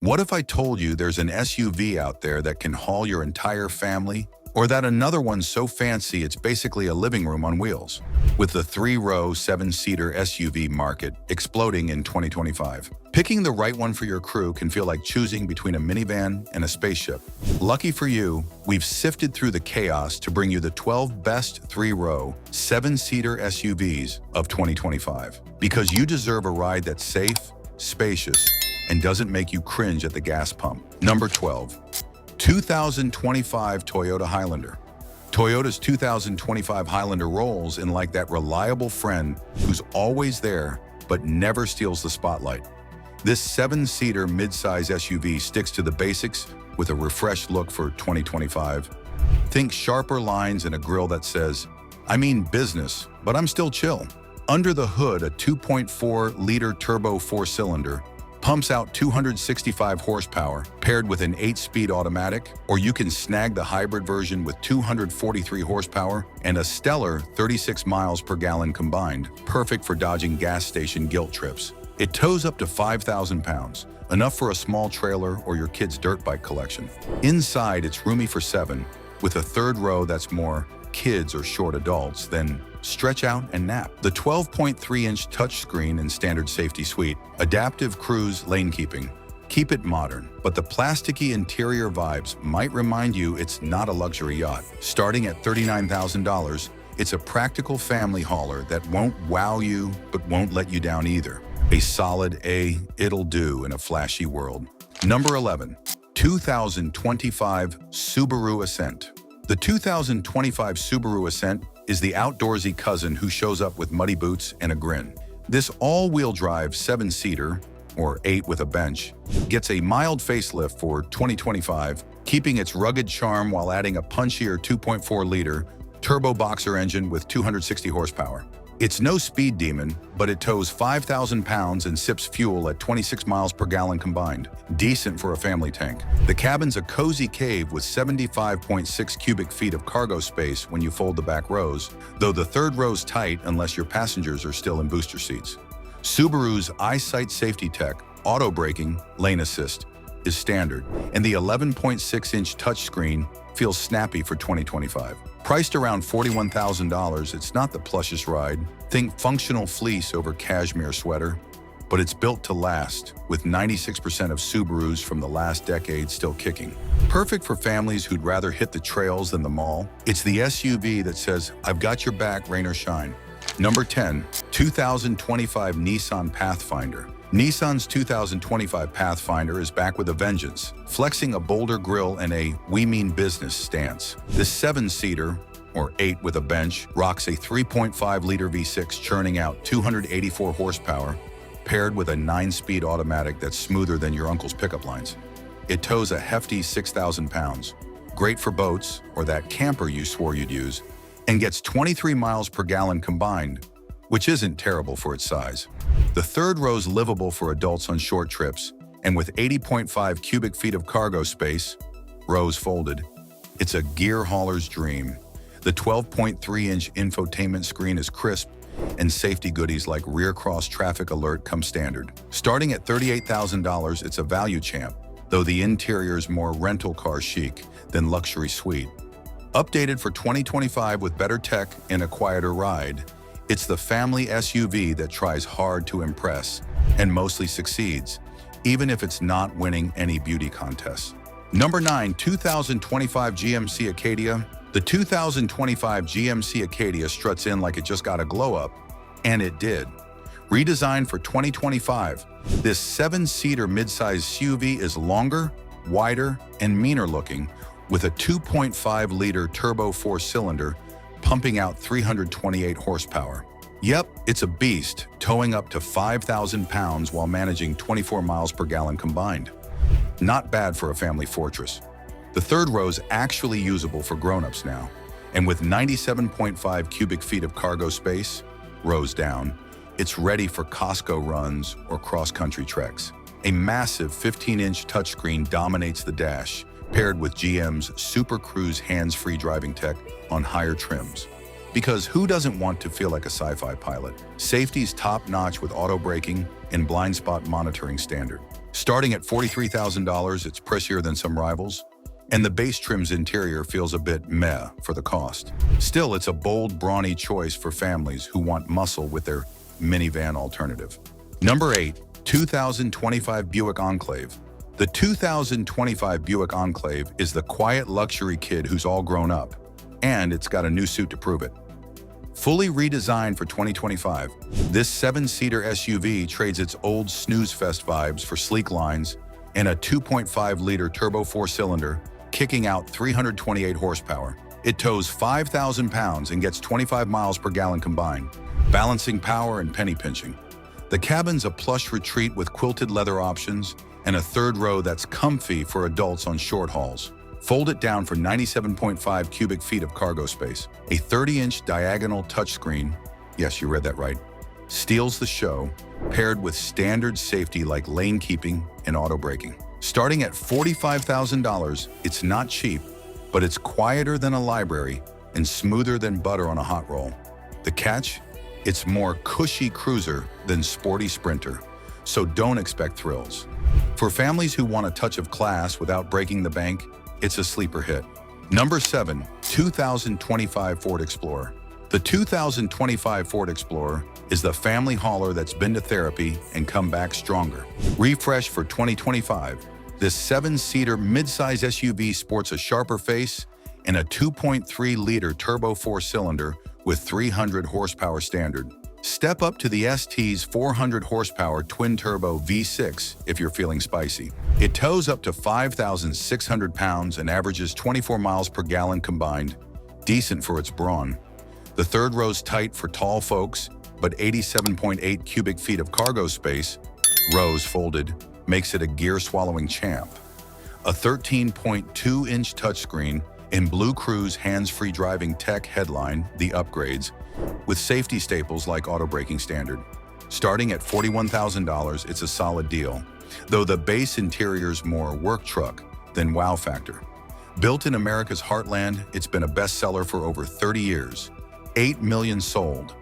What if I told you there's an SUV out there that can haul your entire family? Or that another one's so fancy it's basically a living room on wheels? With the 3-row, 7-seater SUV market exploding in 2025, picking the right one for your crew can feel like choosing between a minivan and a spaceship. Lucky for you, we've sifted through the chaos to bring you the 12 best 3-row, 7-seater SUVs of 2025. Because you deserve a ride that's safe, spacious, and doesn't make you cringe at the gas pump. Number 12. 2025 Toyota Highlander. Toyota's 2025 Highlander rolls in like that reliable friend who's always there but never steals the spotlight. This 7-seater midsize SUV sticks to the basics with a refreshed look for 2025. Think sharper lines and a grille that says, "I mean business, but I'm still chill." Under the hood, a 2.4-liter turbo 4-cylinder pumps out 265 horsepower, paired with an 8-speed automatic, or you can snag the hybrid version with 243 horsepower and a stellar 36 miles per gallon combined, perfect for dodging gas station guilt trips. It tows up to 5,000 pounds, enough for a small trailer or your kid's dirt bike collection. Inside, it's roomy for 7, with a 3rd row that's more kids or short adults, then stretch out and nap. The 12.3-inch touchscreen and standard safety suite, adaptive cruise lane keeping. Keep it modern, but the plasticky interior vibes might remind you it's not a luxury yacht. Starting at $39,000, it's a practical family hauler that won't wow you, but won't let you down either. A solid it'll do in a flashy world. Number 11. 2025 Subaru Ascent. The 2025 Subaru Ascent is the outdoorsy cousin who shows up with muddy boots and a grin. This all-wheel drive 7-seater, or 8 with a bench, gets a mild facelift for 2025, keeping its rugged charm while adding a punchier 2.4-liter turbo boxer engine with 260 horsepower. It's no speed demon, but it tows 5,000 pounds and sips fuel at 26 miles per gallon combined. Decent for a family tank. The cabin's a cozy cave with 75.6 cubic feet of cargo space when you fold the back rows, though the 3rd row's tight unless your passengers are still in booster seats. Subaru's EyeSight safety tech, auto braking, lane assist, is standard, and the 11.6-inch touchscreen feels snappy for 2025. Priced around $41,000, it's not the plushest ride. Think functional fleece over cashmere sweater, but it's built to last, with 96% of Subarus from the last decade still kicking. Perfect for families who'd rather hit the trails than the mall. It's the SUV that says, "I've got your back, rain or shine." Number 10. 2025 Nissan Pathfinder. Nissan's 2025 Pathfinder is back with a vengeance, flexing a bolder grille and a "we mean business" stance. This 7-seater, or 8 with a bench, rocks a 3.5-liter V6 churning out 284 horsepower, paired with a 9-speed automatic that's smoother than your uncle's pickup lines. It tows a hefty 6,000 pounds, great for boats or that camper you swore you'd use, and gets 23 miles per gallon combined, which isn't terrible for its size. The 3rd row's livable for adults on short trips, and with 80.5 cubic feet of cargo space, rows folded, it's a gear hauler's dream. The 12.3-inch infotainment screen is crisp, and safety goodies like rear cross traffic alert come standard. Starting at $38,000, it's a value champ, though the interior's more rental car chic than luxury suite. Updated for 2025 with better tech and a quieter ride, it's the family SUV that tries hard to impress and mostly succeeds, even if it's not winning any beauty contests. Number 9. 2025 GMC Acadia. The 2025 GMC Acadia struts in like it just got a glow-up, and it did. Redesigned for 2025, this 7-seater midsize SUV is longer, wider, and meaner looking, with a 2.5-liter turbo 4-cylinder pumping out 328 horsepower. Yep, it's a beast, towing up to 5,000 pounds while managing 24 miles per gallon combined. Not bad for a family fortress. The 3rd row's actually usable for grown-ups now, and with 97.5 cubic feet of cargo space, rows down, it's ready for Costco runs or cross-country treks. A massive 15-inch touchscreen dominates the dash, paired with GM's Super Cruise hands-free driving tech on higher trims. Because who doesn't want to feel like a sci-fi pilot? Safety's top-notch with auto braking, and blind spot monitoring standard. Starting at $43,000, it's pricier than some rivals, and the base trim's interior feels a bit meh for the cost. Still, it's a bold, brawny choice for families who want muscle with their minivan alternative. Number 8. 2025 Buick Enclave. The 2025 Buick Enclave is the quiet luxury kid who's all grown up, and it's got a new suit to prove it. Fully redesigned for 2025, this 7-seater SUV trades its old snooze fest vibes for sleek lines and a 2.5-liter turbo 4-cylinder, kicking out 328 horsepower. It tows 5,000 pounds and gets 25 miles per gallon combined, balancing power and penny pinching. The cabin's a plush retreat with quilted leather options and a third row that's comfy for adults on short hauls. Fold it down for 97.5 cubic feet of cargo space. A 30-inch diagonal touchscreen, yes, you read that right, steals the show, paired with standard safety like lane keeping and auto braking. Starting at $45,000, it's not cheap, but it's quieter than a library and smoother than butter on a hot roll. The catch? It's more cushy cruiser than sporty sprinter, so don't expect thrills. For families who want a touch of class without breaking the bank, it's a sleeper hit. Number 7. 2025 Ford Explorer. The 2025 Ford Explorer is the family hauler that's been to therapy and come back stronger. Refreshed for 2025, this 7-seater midsize SUV sports a sharper face and a 2.3-liter turbo 4-cylinder with 300 horsepower standard. Step up to the ST's 400 horsepower twin-turbo V6 if you're feeling spicy. It tows up to 5,600 pounds and averages 24 miles per gallon combined, decent for its brawn. The third row's tight for tall folks, but 87.8 cubic feet of cargo space, rows folded, makes it a gear-swallowing champ. A 13.2-inch touchscreen in Blue Cruise hands-free driving tech headline, the upgrades, with safety staples like auto braking standard. Starting at $41,000, it's a solid deal, though the base interior's more work truck than wow factor. Built in America's heartland, it's been a bestseller for over 30 years. 8 million sold,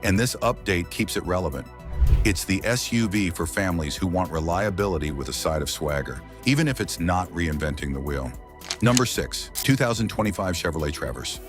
and this update keeps it relevant. It's the SUV for families who want reliability with a side of swagger, even if it's not reinventing the wheel. Number 6. 2025 Chevrolet Traverse.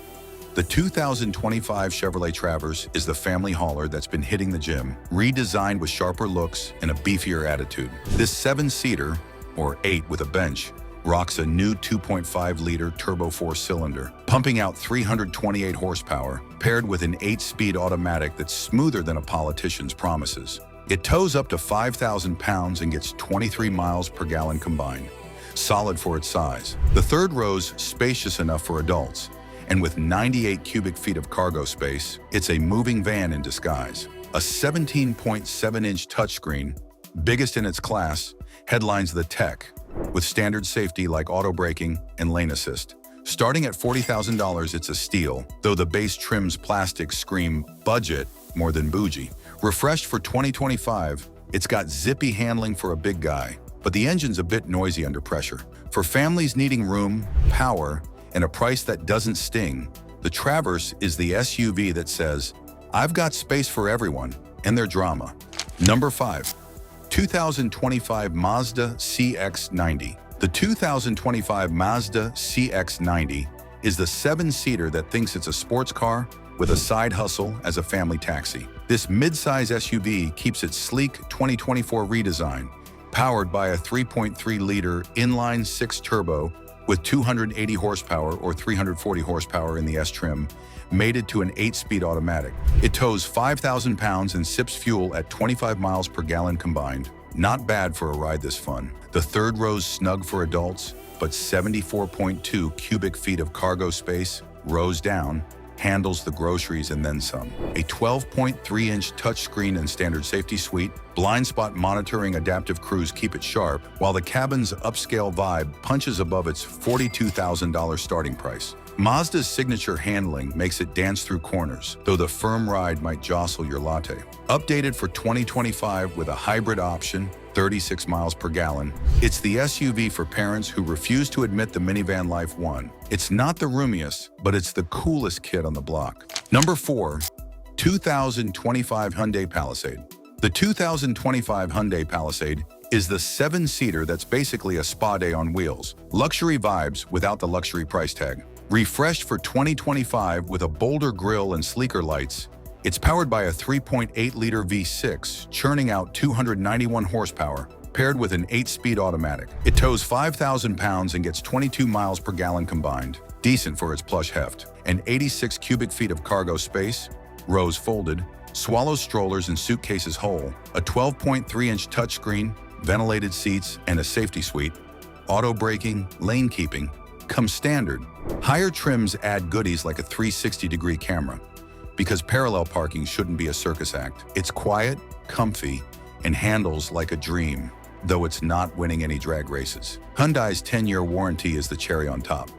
The 2025 Chevrolet Traverse is the family hauler that's been hitting the gym, redesigned with sharper looks and a beefier attitude. This 7-seater, or 8 with a bench, rocks a new 2.5-liter turbo 4-cylinder, pumping out 328 horsepower, paired with an 8-speed automatic that's smoother than a politician's promises. It tows up to 5,000 pounds and gets 23 miles per gallon combined. Solid for its size. The third row's spacious enough for adults, and with 98 cubic feet of cargo space, it's a moving van in disguise. A 17.7-inch touchscreen, biggest in its class, headlines the tech, with standard safety like auto braking and lane assist. Starting at $40,000, it's a steal, though the base trim's plastics scream budget more than bougie. Refreshed for 2025, it's got zippy handling for a big guy, but the engine's a bit noisy under pressure. For families needing room, power, and a price that doesn't sting, the Traverse is the SUV that says, I've got space for everyone and their drama. Number 5. 2025 Mazda CX-90. The 2025 Mazda CX-90 is the 7-seater that thinks it's a sports car with a side hustle as a family taxi. This midsize SUV keeps its sleek 2024 redesign, powered by a 3.3-liter inline-6 turbo with 280 horsepower or 340 horsepower in the S trim, mated to an 8-speed automatic. It tows 5,000 pounds and sips fuel at 25 miles per gallon combined. Not bad for a ride this fun. The third row's snug for adults, but 74.2 cubic feet of cargo space, rows down, handles the groceries and then some. A 12.3-inch touchscreen and standard safety suite, blind spot monitoring, adaptive cruise keep it sharp, while the cabin's upscale vibe punches above its $42,000 starting price. Mazda's signature handling makes it dance through corners, though the firm ride might jostle your latte. Updated for 2025 with a hybrid option, 36 miles per gallon, it's the SUV for parents who refuse to admit the minivan life won. It's not the roomiest, but it's the coolest kid on the block. Number 4. 2025 Hyundai Palisade. The 2025 Hyundai Palisade is the 7-seater that's basically a spa day on wheels. Luxury vibes without the luxury price tag. Refreshed for 2025 with a bolder grille and sleeker lights, it's powered by a 3.8-liter V6, churning out 291 horsepower, paired with an 8-speed automatic. It tows 5,000 pounds and gets 22 miles per gallon combined. Decent for its plush heft. And 86 cubic feet of cargo space, rows folded, swallows strollers and suitcases whole, a 12.3-inch touchscreen, ventilated seats, and a safety suite. Auto braking, lane keeping, come standard. Higher trims add goodies like a 360-degree camera, because parallel parking shouldn't be a circus act. It's quiet, comfy, and handles like a dream, though it's not winning any drag races. Hyundai's 10-year warranty is the cherry on top.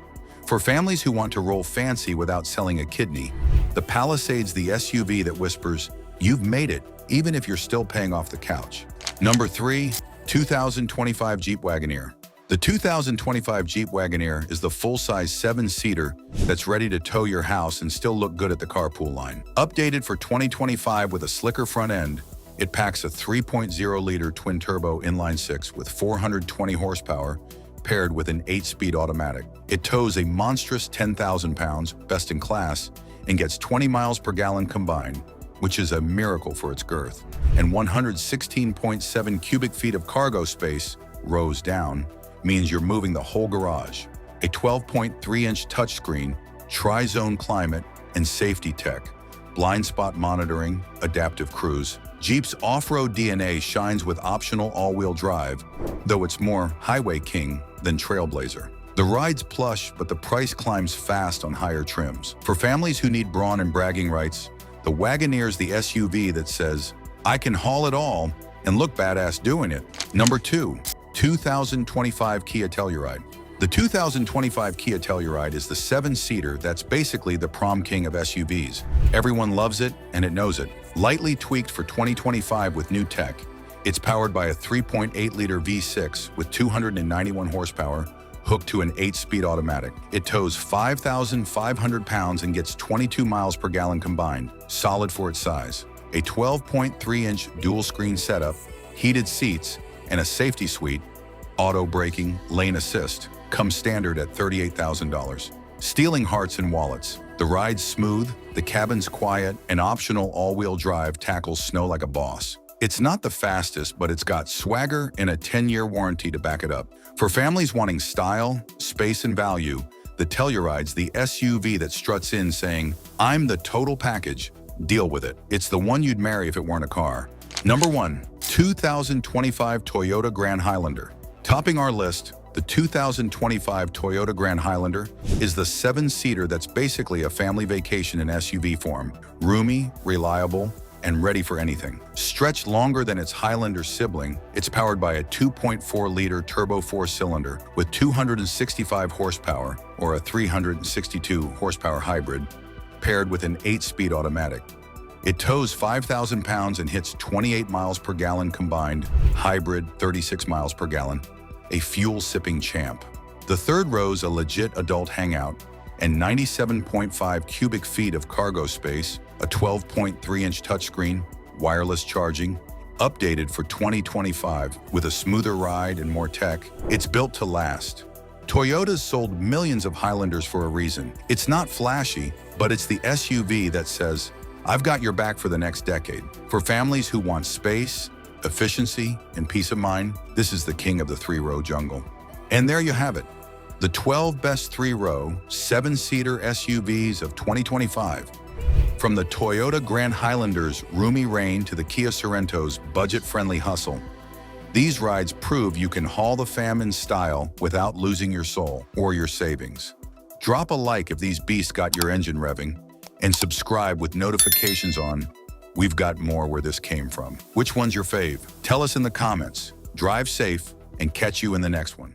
For families who want to roll fancy without selling a kidney, the Palisade's the SUV that whispers, "You've made it, even if you're still paying off the couch." Number 3, 2025 Jeep Wagoneer. The 2025 Jeep Wagoneer is the full-size 7-seater that's ready to tow your house and still look good at the carpool line. Updated for 2025 with a slicker front end, it packs a 3.0-liter twin-turbo inline-six with 420 horsepower, paired with an 8-speed automatic. It tows a monstrous 10,000 pounds, best in class, and gets 20 miles per gallon combined, which is a miracle for its girth, and 116.7 cubic feet of cargo space, rows down, means you're moving the whole garage. A 12.3-inch touchscreen, tri-zone climate, and safety tech, blind spot monitoring, adaptive cruise. Jeep's off-road DNA shines with optional all-wheel drive, though it's more highway king than trailblazer. The ride's plush, but the price climbs fast on higher trims. For families who need brawn and bragging rights, the Wagoneer's the SUV that says, "I can haul it all and look badass doing it." Number 2, 2025 Kia Telluride. The 2025 Kia Telluride is the 7-seater that's basically the prom king of SUVs. Everyone loves it, and it knows it. Lightly tweaked for 2025 with new tech, it's powered by a 3.8-liter V6 with 291 horsepower, hooked to an 8-speed automatic. It tows 5,500 pounds and gets 22 miles per gallon combined, solid for its size. A 12.3-inch dual-screen setup, heated seats, and a safety suite, auto braking, lane assist, come standard at $38,000. Stealing hearts and wallets. The ride's smooth, the cabin's quiet, and optional all-wheel drive tackles snow like a boss. It's not the fastest, but it's got swagger and a 10-year warranty to back it up. For families wanting style, space, and value, the Telluride's the SUV that struts in saying, "I'm the total package, deal with it." It's the one you'd marry if it weren't a car. Number 1, 2025 Toyota Grand Highlander. Topping our list, the 2025 Toyota Grand Highlander is the 7-seater that's basically a family vacation in SUV form. Roomy, reliable, and ready for anything. Stretched longer than its Highlander sibling, it's powered by a 2.4-liter turbo 4-cylinder with 265 horsepower, or a 362 horsepower hybrid, paired with an 8-speed automatic. It tows 5,000 pounds and hits 28 miles per gallon combined, hybrid 36 miles per gallon, a fuel-sipping champ. The third row's a legit adult hangout, and 97.5 cubic feet of cargo space, a 12.3-inch touchscreen, wireless charging, updated for 2025 with a smoother ride and more tech. It's built to last. Toyota's sold millions of Highlanders for a reason. It's not flashy, but it's the SUV that says, "I've got your back for the next decade." For families who want space, efficiency, and peace of mind, this is the king of the 3-row jungle. And there you have it, the 12 best 3-row, 7-seater SUVs of 2025. From the Toyota Grand Highlander's roomy reign to the Kia Sorento's budget-friendly hustle, these rides prove you can haul the fam in style without losing your soul or your savings. Drop a like if these beasts got your engine revving, and subscribe with notifications on. We've got more where this came from. Which one's your fave? Tell us in the comments. Drive safe and catch you in the next one.